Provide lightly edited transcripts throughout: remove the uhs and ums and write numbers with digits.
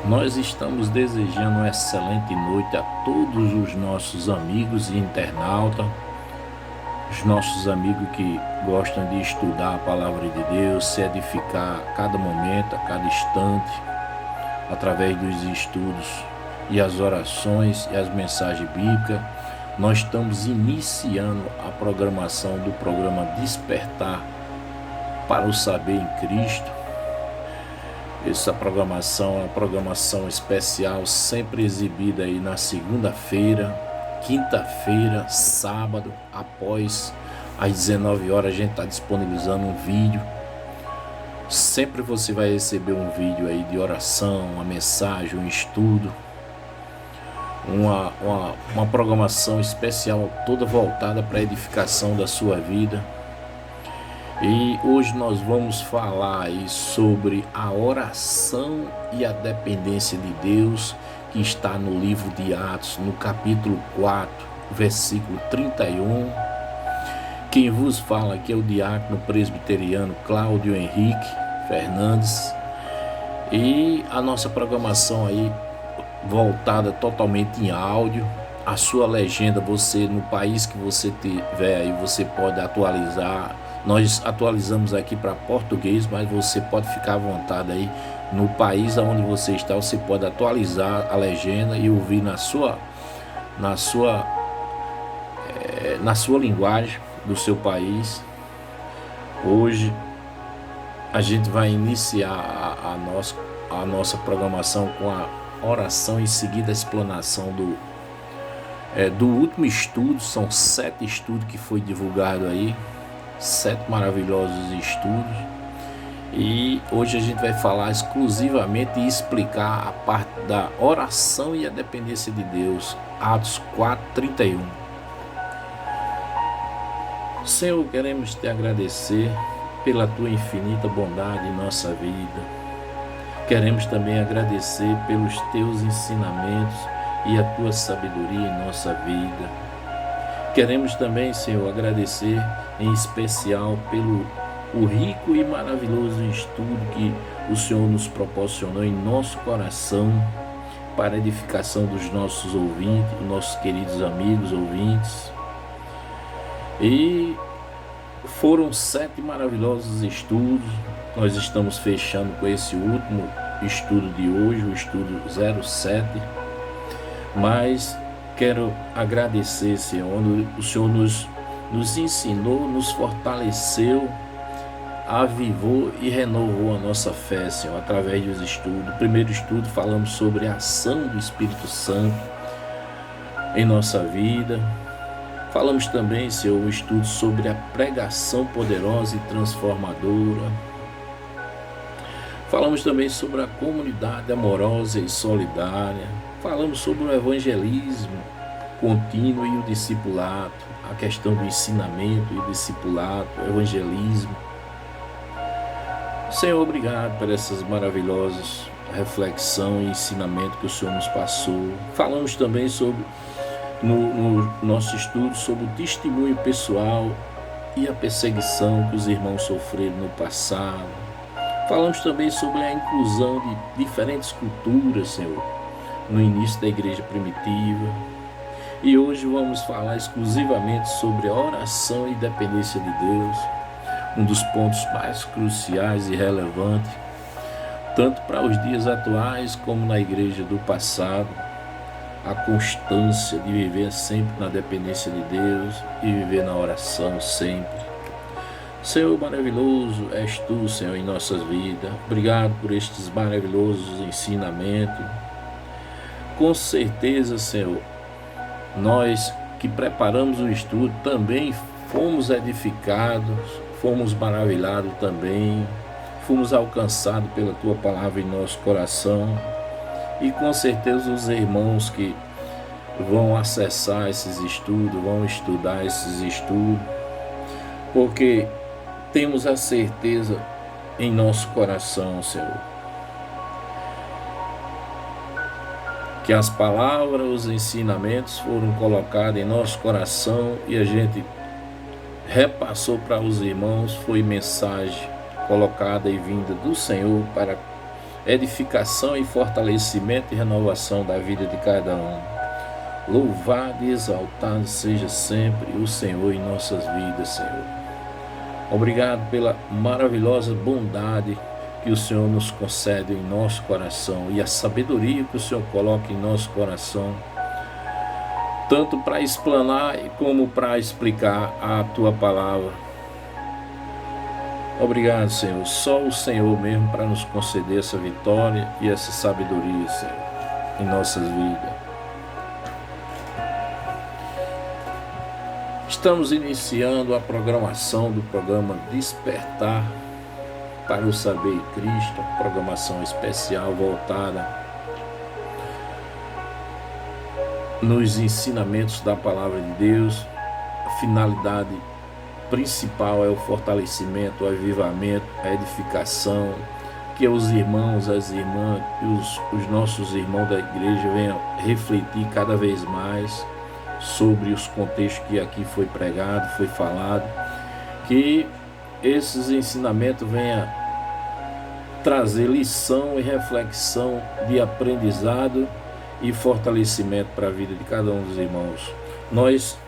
Nós estamos desejando uma excelente noite a todos os nossos amigos e internautas, os nossos amigos que gostam de estudar a palavra de Deus, se edificar a cada momento, a cada instante, através dos estudos e as orações e as mensagens bíblicas. Nós estamos iniciando a programação do programa Despertar para o Saber em Cristo. Essa programação é uma programação especial, sempre exibida aí na segunda-feira, quinta-feira, sábado, após às 19 horas a gente está disponibilizando um vídeo. Sempre você vai receber um vídeo aí de oração, uma mensagem, um estudo, uma programação especial toda voltada para a edificação da sua vida. E hoje nós vamos falar aí sobre a oração e a dependência de Deus, que está no livro de Atos, no capítulo 4, versículo 31. Quem vos fala aqui é o diácono presbiteriano Cláudio Henrique Fernandes. E a nossa programação aí voltada totalmente em áudio. A sua legenda, você no país que você tiver aí, você pode atualizar. Nós atualizamos aqui para português, mas você pode ficar à vontade aí. No país onde você está, você pode atualizar a legenda e ouvir na sua linguagem do seu país. Hoje a gente vai iniciar a nossa programação com a oração, em seguida a explanação do último estudo. São 7 estudos que foi divulgado aí, 7 maravilhosos estudos, e hoje a gente vai falar exclusivamente e explicar a parte da oração e a dependência de Deus. Atos 4:31. Senhor, queremos te agradecer pela tua infinita bondade em nossa vida. Queremos também agradecer pelos teus ensinamentos e a tua sabedoria em nossa vida. Queremos também, Senhor, agradecer em especial pelo o rico e maravilhoso estudo que o Senhor nos proporcionou em nosso coração para a edificação dos nossos ouvintes, nossos queridos amigos ouvintes. E foram 7 maravilhosos estudos. Nós estamos fechando com esse último estudo de hoje, o estudo 07. Mas quero agradecer, Senhor, o Senhor nos ensinou, nos fortaleceu, avivou e renovou a nossa fé, Senhor, através dos estudos. No primeiro estudo falamos sobre a ação do Espírito Santo em nossa vida. Falamos também, Senhor, um estudo sobre a pregação poderosa e transformadora. Falamos também sobre a comunidade amorosa e solidária. Falamos sobre o evangelismo contínuo e o discipulado, a questão do ensinamento e o discipulado, o evangelismo. Senhor, obrigado por essas maravilhosas reflexão e ensinamento que o Senhor nos passou. Falamos também sobre, no nosso estudo, sobre o testemunho pessoal e a perseguição que os irmãos sofreram no passado. Falamos também sobre a inclusão de diferentes culturas, Senhor, no início da igreja primitiva. E hoje vamos falar exclusivamente sobre a oração e dependência de Deus, um dos pontos mais cruciais e relevantes, tanto para os dias atuais como na igreja do passado. A constância de viver sempre na dependência de Deus e viver na oração sempre. Senhor, maravilhoso és tu, Senhor, em nossas vidas. Obrigado por estes maravilhosos ensinamentos. Com certeza, Senhor, nós que preparamos o estudo também fomos edificados, fomos maravilhados também, fomos alcançados pela tua palavra em nosso coração. E com certeza os irmãos que vão acessar esses estudos, vão estudar esses estudos, porque temos a certeza em nosso coração, Senhor, que as palavras, os ensinamentos foram colocados em nosso coração e a gente repassou para os irmãos. Foi mensagem colocada e vinda do Senhor para edificação e fortalecimento e renovação da vida de cada um. Louvado e exaltado seja sempre o Senhor em nossas vidas, Senhor. Obrigado pela maravilhosa bondade que o Senhor nos concede em nosso coração e a sabedoria que o Senhor coloca em nosso coração, tanto para explanar como para explicar a Tua palavra. Obrigado, Senhor. Só o Senhor mesmo para nos conceder essa vitória e essa sabedoria, Senhor, em nossas vidas. Estamos iniciando a programação do programa Despertar para o Saber em Cristo, programação especial voltada nos ensinamentos da Palavra de Deus. A finalidade principal é o fortalecimento, o avivamento, a edificação, que os irmãos, as irmãs, os nossos irmãos da igreja venham refletir cada vez mais sobre os contextos que aqui foi pregado, foi falado, que esses ensinamentos venham trazer lição e reflexão de aprendizado e fortalecimento para a vida de cada um dos irmãos. Nós,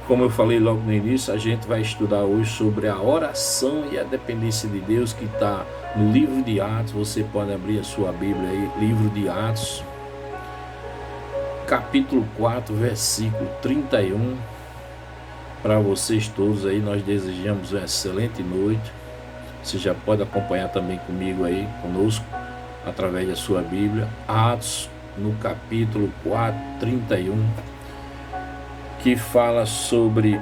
como eu falei logo no início, a gente vai estudar hoje sobre a oração e a dependência de Deus, que está no livro de Atos. Você pode abrir a sua Bíblia aí, livro de Atos, capítulo 4, versículo 31. Para vocês todos aí, nós desejamos uma excelente noite. Você já pode acompanhar também comigo aí, conosco, através da sua Bíblia. Atos, no capítulo 4, 31, que fala sobre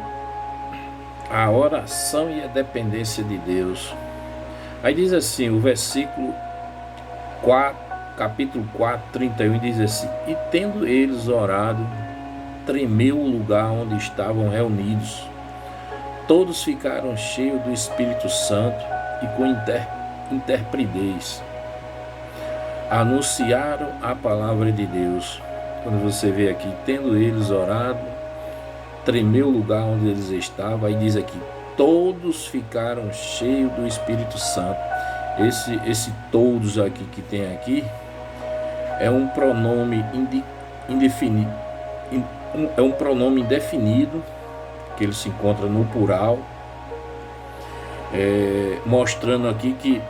a oração e a dependência de Deus. Aí diz assim, o versículo 4, capítulo 4, 31, diz assim: e tendo eles orado, tremeu o lugar onde estavam reunidos. Todos ficaram cheios do Espírito Santo e com interpretez anunciaram a palavra de Deus. Quando você vê aqui, tendo eles orado, tremeu o lugar onde eles estavam. Aí diz aqui, todos ficaram cheios do Espírito Santo. Esse todos aqui que tem aqui é um pronome indefinido, é um pronome indefinido, que ele se encontra no plural, mostrando aqui que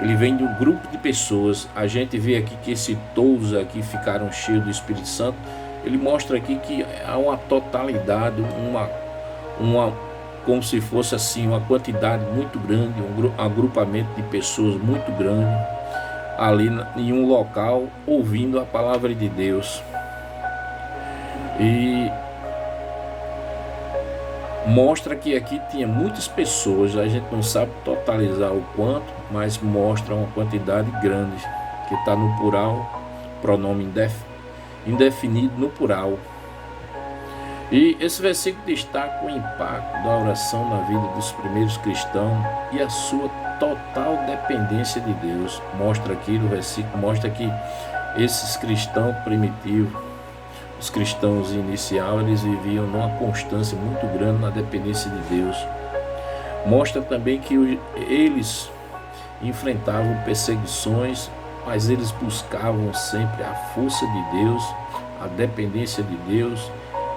ele vem de um grupo de pessoas. A gente vê aqui que esse todos aqui ficaram cheios do Espírito Santo. Ele mostra aqui que há uma totalidade, como se fosse assim, uma quantidade muito grande, um agrupamento de pessoas muito grande ali em um local ouvindo a palavra de Deus. E mostra que aqui tinha muitas pessoas. A gente não sabe totalizar o quanto, mas mostra uma quantidade grande, que está no plural, pronome indefinido no plural. E esse versículo destaca o impacto da oração na vida dos primeiros cristãos e a sua total dependência de Deus. Mostra aqui no versículo, mostra que esses cristãos primitivos, os cristãos iniciais, eles viviam numa constância muito grande na dependência de Deus. Mostra também que eles enfrentavam perseguições, mas eles buscavam sempre a força de Deus, a dependência de Deus,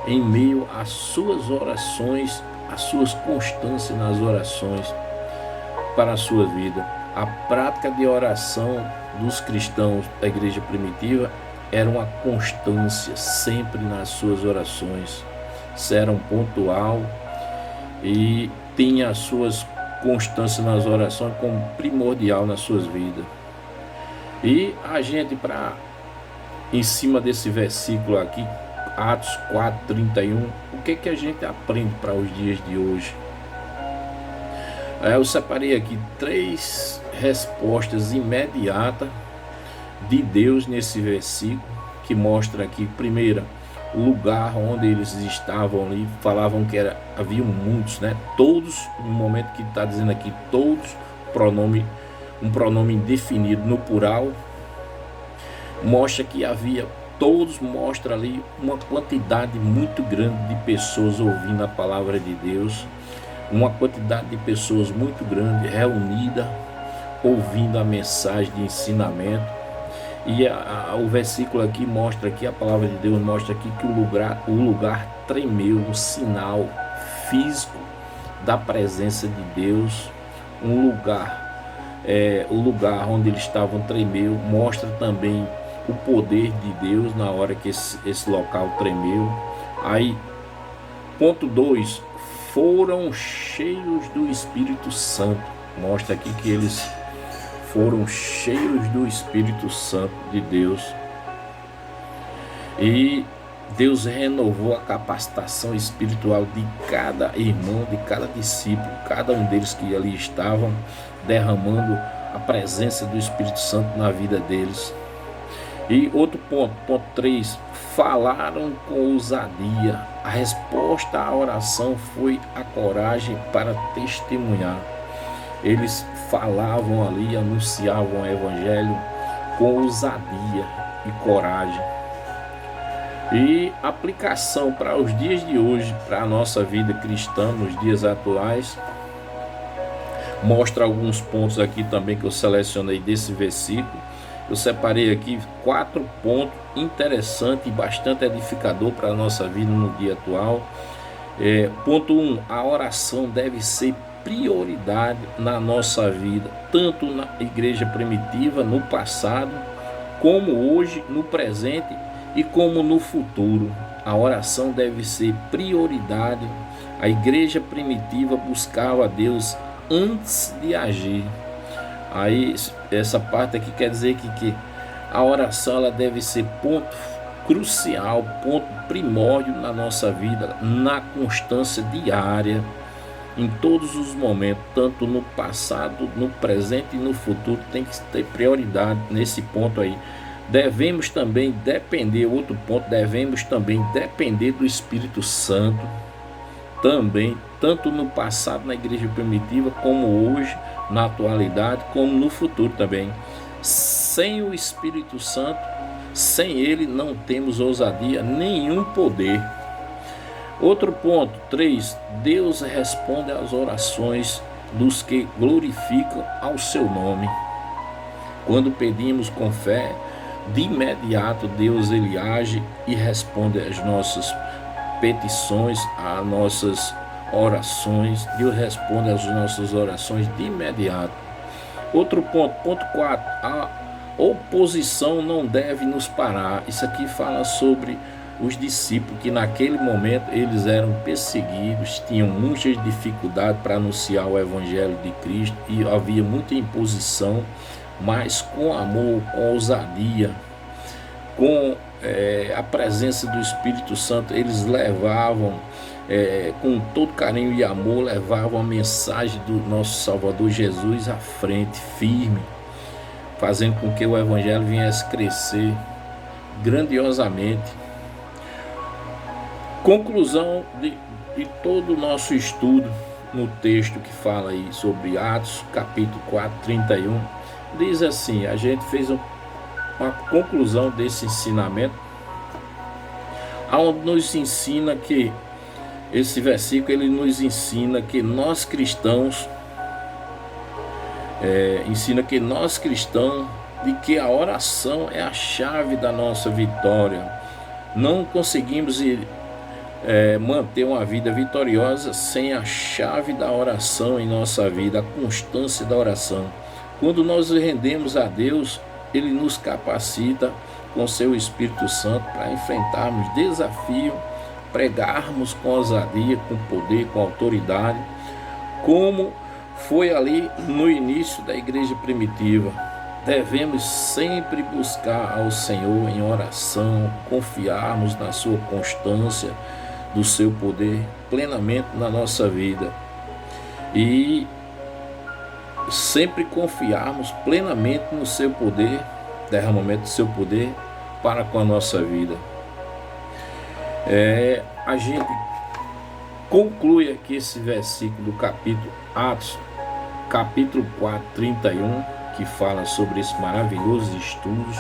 em meio às suas orações, às suas constâncias nas orações para a sua vida. A prática de oração dos cristãos da igreja primitiva era uma constância sempre nas suas orações. Eram pontual e tinha as suas constâncias nas orações como primordial nas suas vidas. E a gente, em cima desse versículo aqui, Atos 4, 31, o que a gente aprende para os dias de hoje? Eu separei aqui 3 respostas imediatas de Deus nesse versículo, que mostra aqui, primeira, o lugar onde eles estavam ali. Falavam que haviam muitos, né? Todos, no momento que está dizendo aqui todos, um pronome indefinido no plural, mostra que havia todos, mostra ali uma quantidade muito grande de pessoas ouvindo a palavra de Deus, uma quantidade de pessoas muito grande reunida, ouvindo a mensagem de ensinamento. E o versículo aqui mostra aqui, a palavra de Deus mostra aqui que o lugar tremeu, um sinal físico da presença de Deus. O lugar onde eles estavam tremeu, mostra também o poder de Deus na hora que esse local tremeu. Aí, ponto 2, foram cheios do Espírito Santo. Mostra aqui que eles foram cheios do Espírito Santo de Deus. E Deus renovou a capacitação espiritual de cada irmão, de cada discípulo, cada um deles que ali estavam, derramando a presença do Espírito Santo na vida deles. E outro ponto, ponto 3, falaram com ousadia. A resposta à oração foi a coragem para testemunhar. Eles falavam ali, anunciavam o Evangelho com ousadia e coragem. E aplicação para os dias de hoje, para a nossa vida cristã, nos dias atuais, mostra alguns pontos aqui também que eu selecionei desse versículo. Eu separei aqui 4 pontos interessantes e bastante edificador para a nossa vida no dia atual. Ponto 1, a oração deve ser prioridade na nossa vida, tanto na igreja primitiva, no passado, como hoje, no presente e como no futuro. A oração deve ser prioridade. A igreja primitiva buscava a Deus antes de agir. Aí essa parte aqui quer dizer que a oração ela deve ser ponto crucial, ponto primórdio na nossa vida, na constância diária, em todos os momentos, tanto no passado, no presente e no futuro, tem que ter prioridade nesse ponto aí. Devemos também depender, outro ponto, devemos também depender do Espírito Santo, também, tanto no passado, na igreja primitiva, como hoje, na atualidade, como no futuro também. Sem o Espírito Santo, sem ele não temos ousadia, nenhum poder. Outro ponto, 3, Deus responde às orações dos que glorificam ao seu nome. Quando pedimos com fé, de imediato Deus ele age e responde às nossas petições, às nossas orações. Deus responde às nossas orações de imediato. Outro ponto, ponto 4, a oposição não deve nos parar. Isso aqui fala sobre os discípulos que naquele momento eles eram perseguidos, tinham muitas dificuldades para anunciar o Evangelho de Cristo e havia muita imposição, mas com amor, com ousadia, com a presença do Espírito Santo, eles levavam com todo carinho e amor, levavam a mensagem do nosso Salvador Jesus à frente, firme, fazendo com que o Evangelho viesse crescer grandiosamente. Conclusão de todo o nosso estudo no texto que fala aí sobre Atos, capítulo 4, 31, diz assim, a gente fez uma conclusão desse ensinamento, onde nos ensina que, esse versículo ele nos ensina que nós cristãos, de que a oração é a chave da nossa vitória. Não conseguimos manter uma vida vitoriosa sem a chave da oração em nossa vida, a constância da oração. Quando nós rendemos a Deus, ele nos capacita com seu Espírito Santo para enfrentarmos desafios, pregarmos com ousadia, com poder, com autoridade, como foi ali no início da igreja primitiva. Devemos sempre buscar ao Senhor em oração, confiarmos na sua constância, do seu poder plenamente na nossa vida e sempre confiarmos plenamente no seu poder, derramamento do seu poder para com a nossa vida. A gente conclui aqui esse versículo do capítulo Atos, capítulo 4, 31, que fala sobre esses maravilhosos estudos.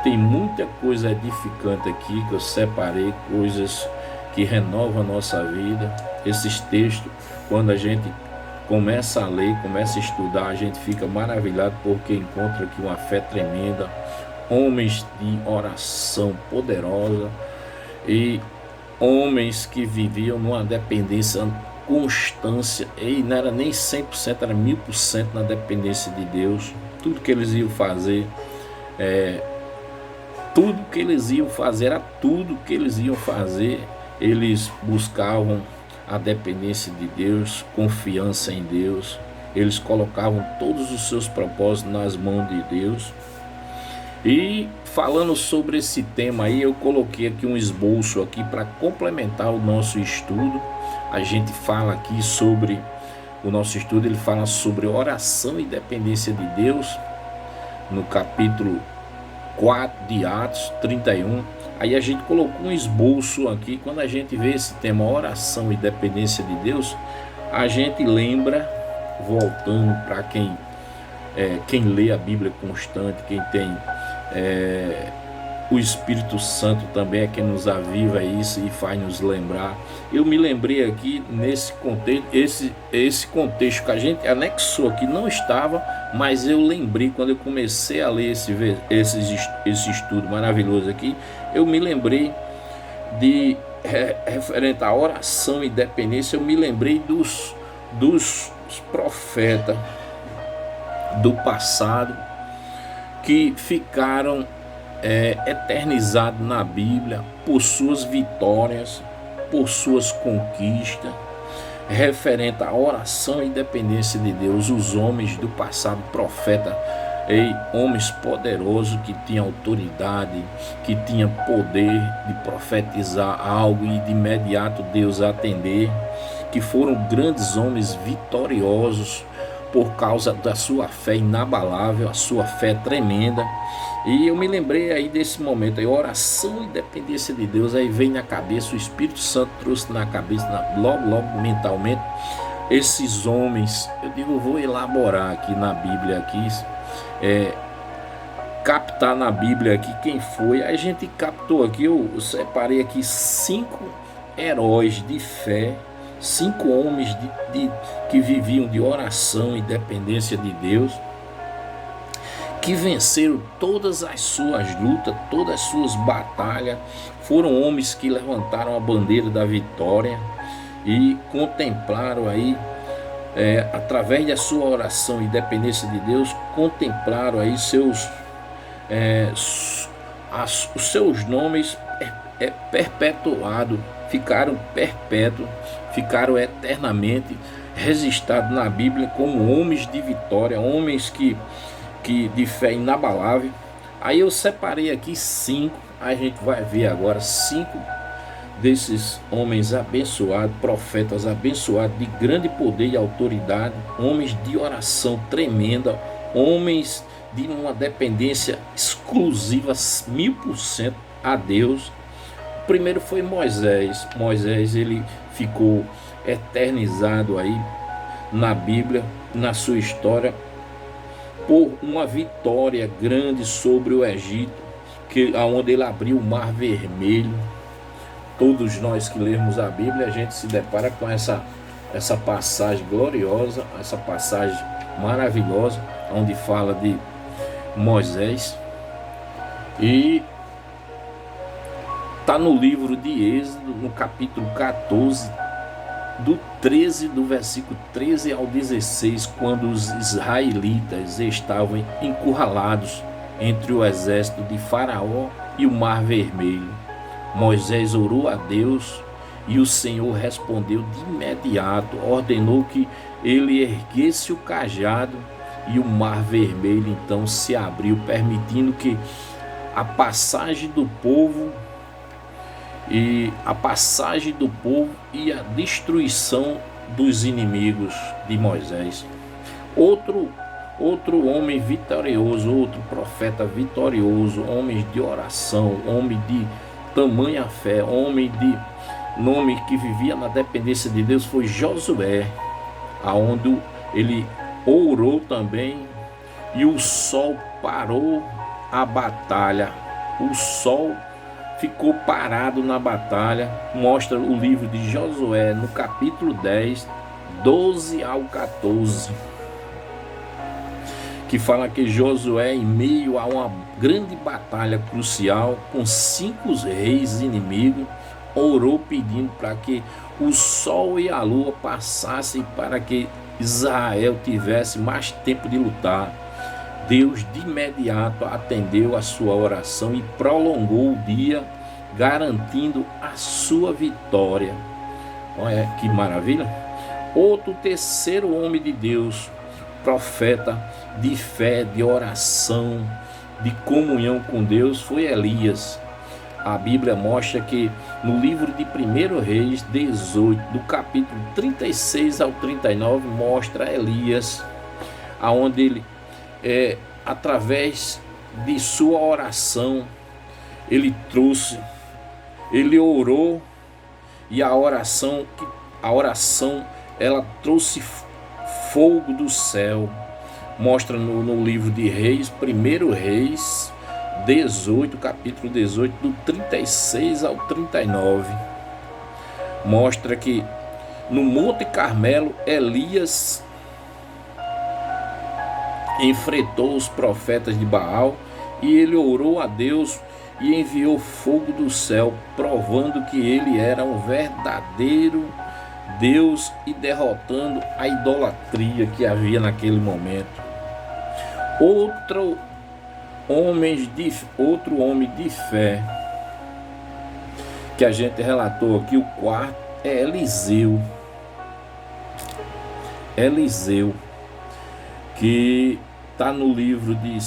Tem muita coisa edificante aqui que eu separei, coisas que renovam a nossa vida. Esses textos, quando a gente começa a ler, começa a estudar, a gente fica maravilhado porque encontra aqui uma fé tremenda, homens de oração poderosa e homens que viviam numa dependência, constância, e não era nem 100%, era 1000% na dependência de Deus. Tudo que eles iam fazer, eles buscavam a dependência de Deus, confiança em Deus. Eles colocavam todos os seus propósitos nas mãos de Deus. E falando sobre esse tema aí, eu coloquei aqui um esboço aqui para complementar o nosso estudo. A gente fala aqui sobre o nosso estudo, ele fala sobre oração e dependência de Deus, no capítulo 4 de Atos 31. Aí a gente colocou um esboço aqui. Quando a gente vê esse tema, oração e dependência de Deus, a gente lembra, voltando para quem lê a Bíblia constante, quem tem o Espírito Santo também é quem nos aviva isso e faz nos lembrar. Eu me lembrei aqui nesse contexto, esse contexto que a gente anexou aqui não estava, mas eu lembrei quando eu comecei a ler esse estudo maravilhoso aqui. Eu me lembrei de referente à oração e dependência. Eu me lembrei dos profetas do passado que ficaram eternizados na Bíblia por suas vitórias, por suas conquistas, referente à oração e dependência de Deus. Os homens do passado, profetas, homens poderosos que tinham autoridade, que tinham poder de profetizar algo e de imediato Deus atender, que foram grandes homens vitoriosos por causa da sua fé inabalável, a sua fé tremenda. E eu me lembrei aí desse momento aí, oração e dependência de Deus. Aí vem na cabeça, o Espírito Santo trouxe na cabeça, logo mentalmente, esses homens. Eu digo, eu vou elaborar aqui na Bíblia aqui, captar na Bíblia aqui quem foi. A gente captou aqui, eu separei aqui 5 heróis de fé, 5 homens que viviam de oração e dependência de Deus, que venceram todas as suas lutas, todas as suas batalhas. Foram homens que levantaram a bandeira da vitória e contemplaram aí, através da sua oração e dependência de Deus, contemplaram aí os seus nomes perpetuados, ficaram perpétuos, ficaram eternamente registrados na Bíblia como homens de vitória, homens que de fé inabalável. Aí eu separei aqui 5, a gente vai ver agora 5 desses homens abençoados, profetas abençoados, de grande poder e autoridade, homens de oração tremenda, homens de uma dependência exclusiva 1000% a Deus. O primeiro foi Moisés. Moisés, ele ficou eternizado aí na Bíblia, na sua história, por uma vitória grande sobre o Egito, onde ele abriu o Mar Vermelho. Todos nós que lemos a Bíblia, a gente se depara com essa passagem gloriosa, essa passagem maravilhosa, onde fala de Moisés. E está no livro de Êxodo, no capítulo 14, do versículo 13 ao 16, quando os israelitas estavam encurralados entre o exército de Faraó e o Mar Vermelho. Moisés orou a Deus e o Senhor respondeu de imediato, ordenou que ele erguesse o cajado e o Mar Vermelho então se abriu, permitindo que a passagem do povo e a destruição dos inimigos de Moisés. Outro homem vitorioso, outro profeta vitorioso, homem de oração, homem de tamanha fé, homem de nome que vivia na dependência de Deus, foi Josué, aonde ele orou também e o sol parou a batalha. O sol ficou parado na batalha. Mostra o livro de Josué no capítulo 10, 12 ao 14, que fala que Josué, em meio a uma grande batalha crucial com 5 reis inimigos, orou pedindo para que o sol e a lua passassem para que Israel tivesse mais tempo de lutar. Deus de imediato atendeu a sua oração e prolongou o dia, garantindo a sua vitória. Olha que maravilha! Outro terceiro homem de Deus, profeta de fé, de oração, de comunhão com Deus, foi Elias. A Bíblia mostra que no livro de 1 Reis 18, do capítulo 36 ao 39, mostra Elias, aonde ele, através de sua oração, ele orou, e a oração ela trouxe fogo do céu. Mostra no livro de Reis, 1 Reis 18, capítulo 18, do 36 ao 39. Mostra que no Monte Carmelo, Elias enfrentou os profetas de Baal e ele orou a Deus e enviou fogo do céu, provando que ele era um verdadeiro Deus e derrotando a idolatria que havia naquele momento. Outro homem de fé que a gente relatou aqui, o quarto, é Eliseu. Eliseu, que está no livro de 2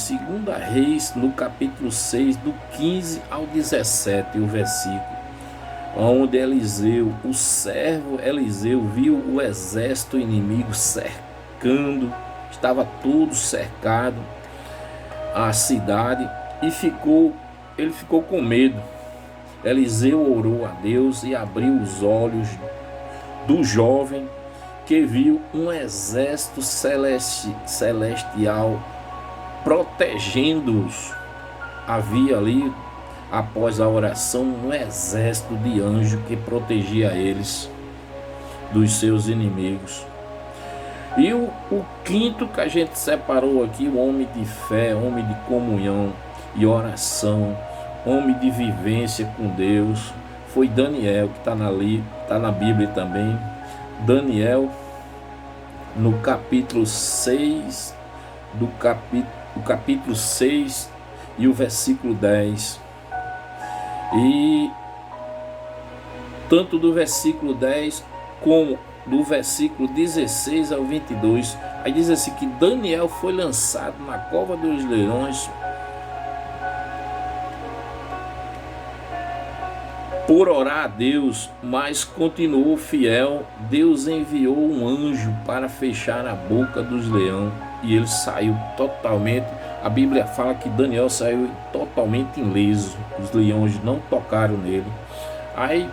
Reis, no capítulo 6, do 15 ao 17, o versículo, onde Eliseu, o servo Eliseu, viu o exército inimigo cercando, estava todo cercado a cidade, e ele ficou com medo. Eliseu orou a Deus e abriu os olhos do jovem, que viu um exército celestial protegendo-os. Havia ali, após a oração, um exército de anjos que protegia eles dos seus inimigos. E o quinto que a gente separou aqui, o homem de fé, homem de comunhão e oração, homem de vivência com Deus, foi Daniel, que está na Bíblia também. Daniel, no capítulo 6, do capítulo 6 e o versículo 10. E tanto do versículo 10 como do versículo 16 ao 22, aí diz assim que Daniel foi lançado na cova dos leões por orar a Deus, mas continuou fiel. Deus enviou um anjo para fechar a boca dos leões e ele saiu totalmente. A Bíblia fala que Daniel saiu totalmente ileso, os leões não tocaram nele. Aí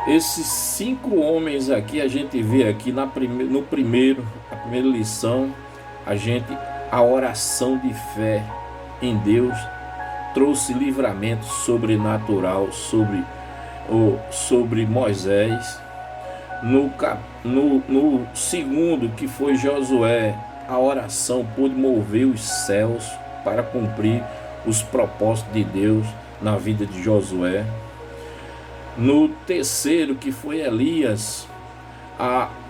esses 5 homens aqui, a gente vê aqui a primeira lição, a oração de fé em Deus trouxe livramento sobrenatural sobre Moisés. No segundo, que foi Josué, a oração pôde mover os céus para cumprir os propósitos de Deus na vida de Josué. No terceiro, que foi Elias,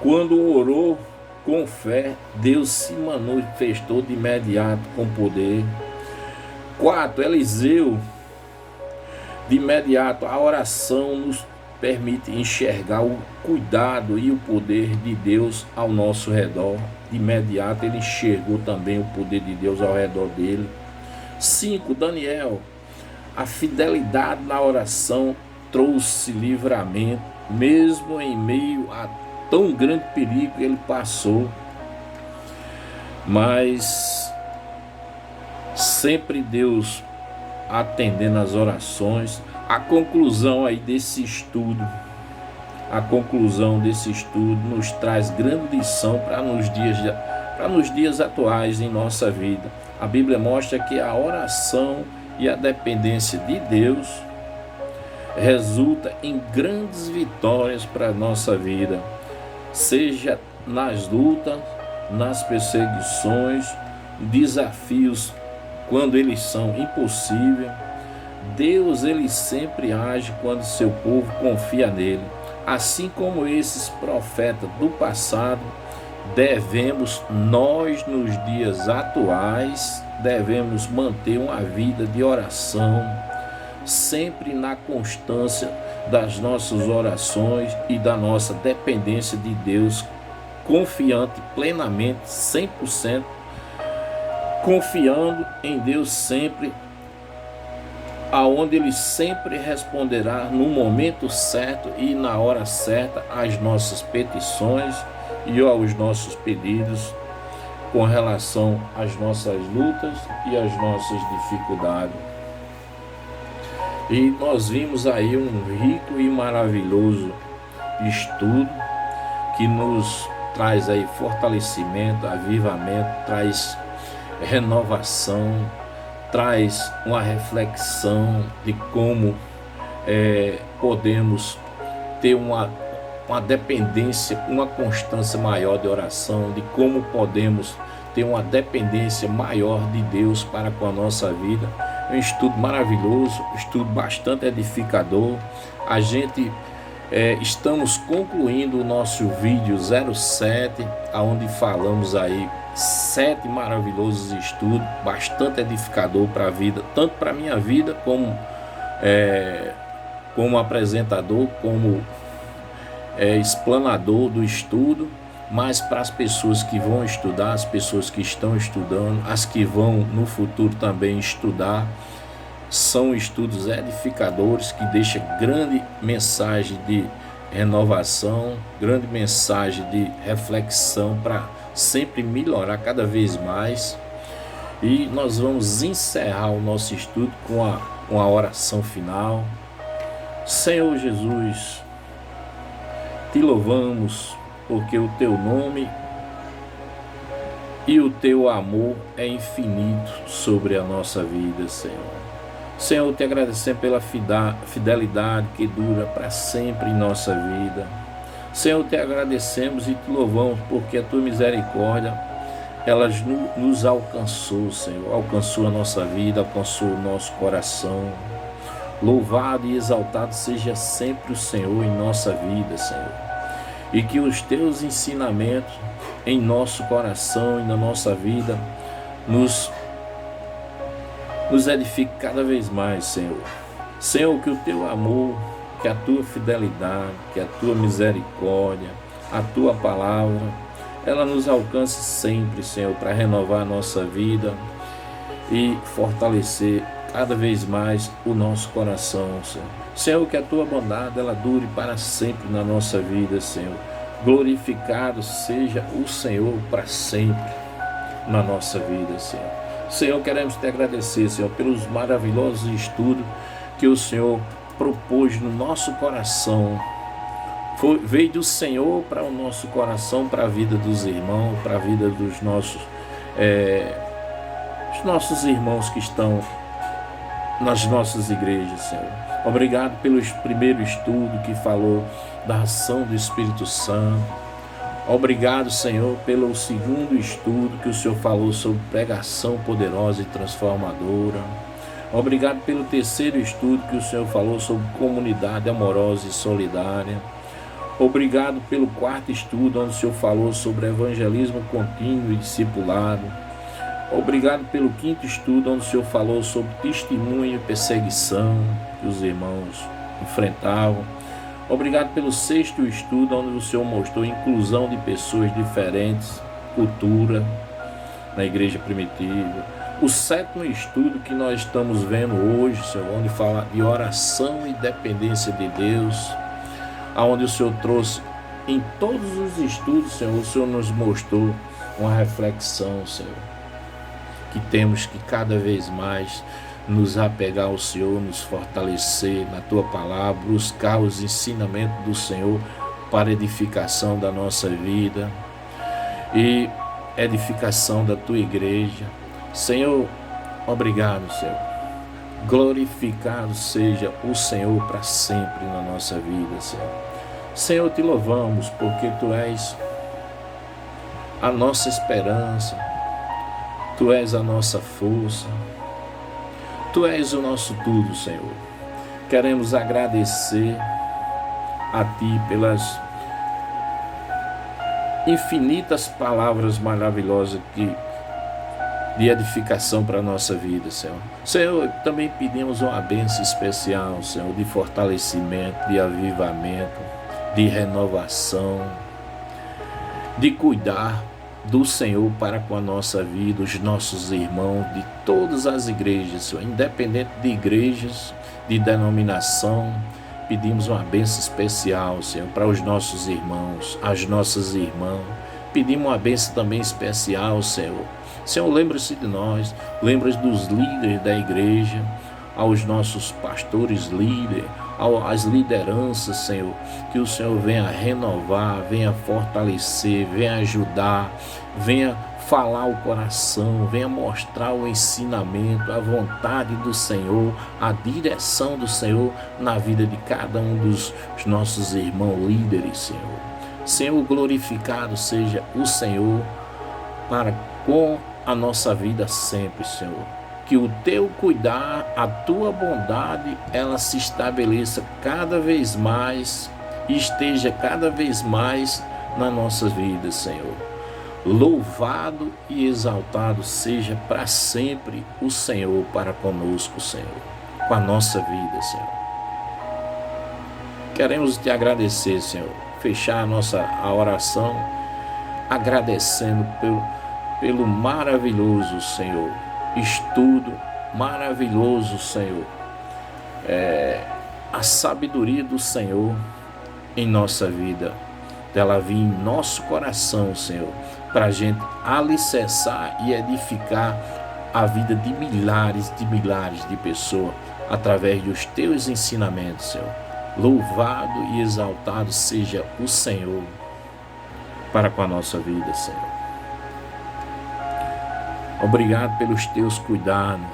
quando orou com fé, Deus se manifestou de imediato com poder. 4, Eliseu, de imediato, a oração nos permite enxergar o cuidado e o poder de Deus ao nosso redor. De imediato ele enxergou também o poder de Deus ao redor dele. 5, Daniel, a fidelidade na oração trouxe livramento, mesmo em meio a tão grande perigo que ele passou. Mas sempre Deus atendendo as orações. A conclusão desse estudo nos traz grande lição para nos dias atuais em nossa vida. A Bíblia mostra que a oração e a dependência de Deus resulta em grandes vitórias para a nossa vida, seja nas lutas, nas perseguições, desafios quando eles são impossíveis. Deus, ele sempre age quando seu povo confia nele. Assim como esses profetas do passado, devemos nós, nos dias atuais, devemos manter uma vida de oração, sempre na constância das nossas orações e da nossa dependência de Deus, confiante plenamente, 100%, confiando em Deus sempre, aonde Ele sempre responderá no momento certo e na hora certa às nossas petições e aos nossos pedidos com relação às nossas lutas e às nossas dificuldades. E nós vimos aí um rico e maravilhoso estudo que nos traz aí fortalecimento, avivamento, traz renovação, traz uma reflexão de como podemos ter uma dependência, uma constância maior de oração, de como podemos ter uma dependência maior de Deus para com a nossa vida. É um estudo maravilhoso, um estudo bastante edificador. A gente estamos concluindo o nosso vídeo 07, onde falamos aí 7 maravilhosos estudos, bastante edificador para a vida, tanto para a minha vida como apresentador, como explanador do estudo, mas para as pessoas que vão estudar, as pessoas que estão estudando, as que vão no futuro também estudar. São estudos edificadores que deixam grande mensagem de renovação, grande mensagem de reflexão para sempre melhorar cada vez mais. E nós vamos encerrar o nosso estudo com uma oração final. Senhor Jesus, te louvamos porque o teu nome e o teu amor é infinito sobre a nossa vida, Senhor. Senhor, te agradecemos pela fidelidade que dura para sempre em nossa vida. Senhor, te agradecemos e te louvamos porque a tua misericórdia, ela nos alcançou, Senhor. Alcançou a nossa vida, alcançou o nosso coração. Louvado e exaltado seja sempre o Senhor em nossa vida, Senhor. E que os teus ensinamentos em nosso coração e na nossa vida nos edifique cada vez mais, Senhor. Senhor, que o teu amor, que a tua fidelidade, que a tua misericórdia, a tua palavra, ela nos alcance sempre, Senhor, para renovar a nossa vida e fortalecer cada vez mais o nosso coração, Senhor. Senhor, que a tua bondade, ela dure para sempre na nossa vida, Senhor. Glorificado seja o Senhor para sempre na nossa vida, Senhor. Senhor, queremos te agradecer, Senhor, pelos maravilhosos estudos que o Senhor propôs no nosso coração. Veio do Senhor para o nosso coração, para a vida dos irmãos, para a vida dos nossos irmãos que estão nas nossas igrejas, Senhor. Obrigado pelo primeiro estudo que falou da ação do Espírito Santo. Obrigado, Senhor, pelo segundo estudo que o Senhor falou sobre pregação poderosa e transformadora. Obrigado pelo terceiro estudo que o Senhor falou sobre comunidade amorosa e solidária. Obrigado pelo quarto estudo, onde o Senhor falou sobre evangelismo contínuo e discipulado. Obrigado pelo quinto estudo, onde o Senhor falou sobre testemunho e perseguição que os irmãos enfrentavam. Obrigado pelo sexto estudo, onde o Senhor mostrou a inclusão de pessoas diferentes, cultura, na igreja primitiva. O sétimo estudo que nós estamos vendo hoje, Senhor, onde fala de oração e dependência de Deus, aonde o Senhor trouxe, em todos os estudos, Senhor, o Senhor nos mostrou uma reflexão, Senhor, que temos que cada vez mais nos apegar ao Senhor, nos fortalecer na Tua Palavra, buscar os ensinamentos do Senhor para edificação da nossa vida e edificação da Tua igreja. Senhor, obrigado, Senhor. Glorificado seja o Senhor para sempre na nossa vida, Senhor. Senhor, te louvamos porque Tu és a nossa esperança, Tu és a nossa força, Tu és o nosso tudo, Senhor. Queremos agradecer a Ti pelas infinitas palavras maravilhosas de edificação para a nossa vida, Senhor. Senhor, também pedimos uma bênção especial, Senhor, de fortalecimento, de avivamento, de renovação, de cuidar do Senhor para com a nossa vida, os nossos irmãos de todas as igrejas, Senhor, independente de igrejas, de denominação. Pedimos uma bênção especial, Senhor, para os nossos irmãos, as nossas irmãs. Pedimos uma bênção também especial, Senhor. Senhor, lembra-se de nós, lembra-se dos líderes da igreja, aos nossos pastores líderes, às lideranças, Senhor, que o Senhor venha renovar, venha fortalecer, venha ajudar, venha falar o coração, venha mostrar o ensinamento, a vontade do Senhor, a direção do Senhor na vida de cada um dos nossos irmãos líderes, Senhor. Senhor, glorificado seja o Senhor para com a nossa vida sempre, Senhor. Que o Teu cuidar, a Tua bondade, ela se estabeleça cada vez mais e esteja cada vez mais na nossa vida, Senhor. Louvado e exaltado seja para sempre o Senhor para conosco, Senhor, com a nossa vida, Senhor. Queremos Te agradecer, Senhor, fechar a oração agradecendo pelo maravilhoso, Senhor, estudo maravilhoso, Senhor, a sabedoria do Senhor em nossa vida, dela vir em nosso coração, Senhor, para a gente alicerçar e edificar a vida de milhares de pessoas através dos Teus ensinamentos, Senhor. Louvado e exaltado seja o Senhor para com a nossa vida, Senhor. Obrigado pelos Teus cuidados.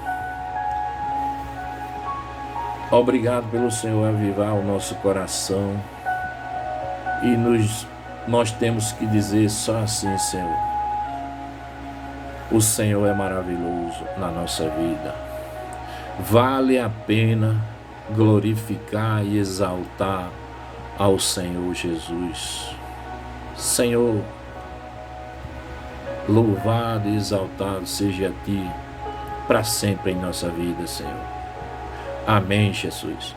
Obrigado pelo Senhor avivar o nosso coração. E nós temos que dizer só assim, Senhor: o Senhor é maravilhoso na nossa vida. Vale a pena glorificar e exaltar ao Senhor Jesus. Senhor, louvado e exaltado seja a Ti para sempre em nossa vida, Senhor. Amém, Jesus.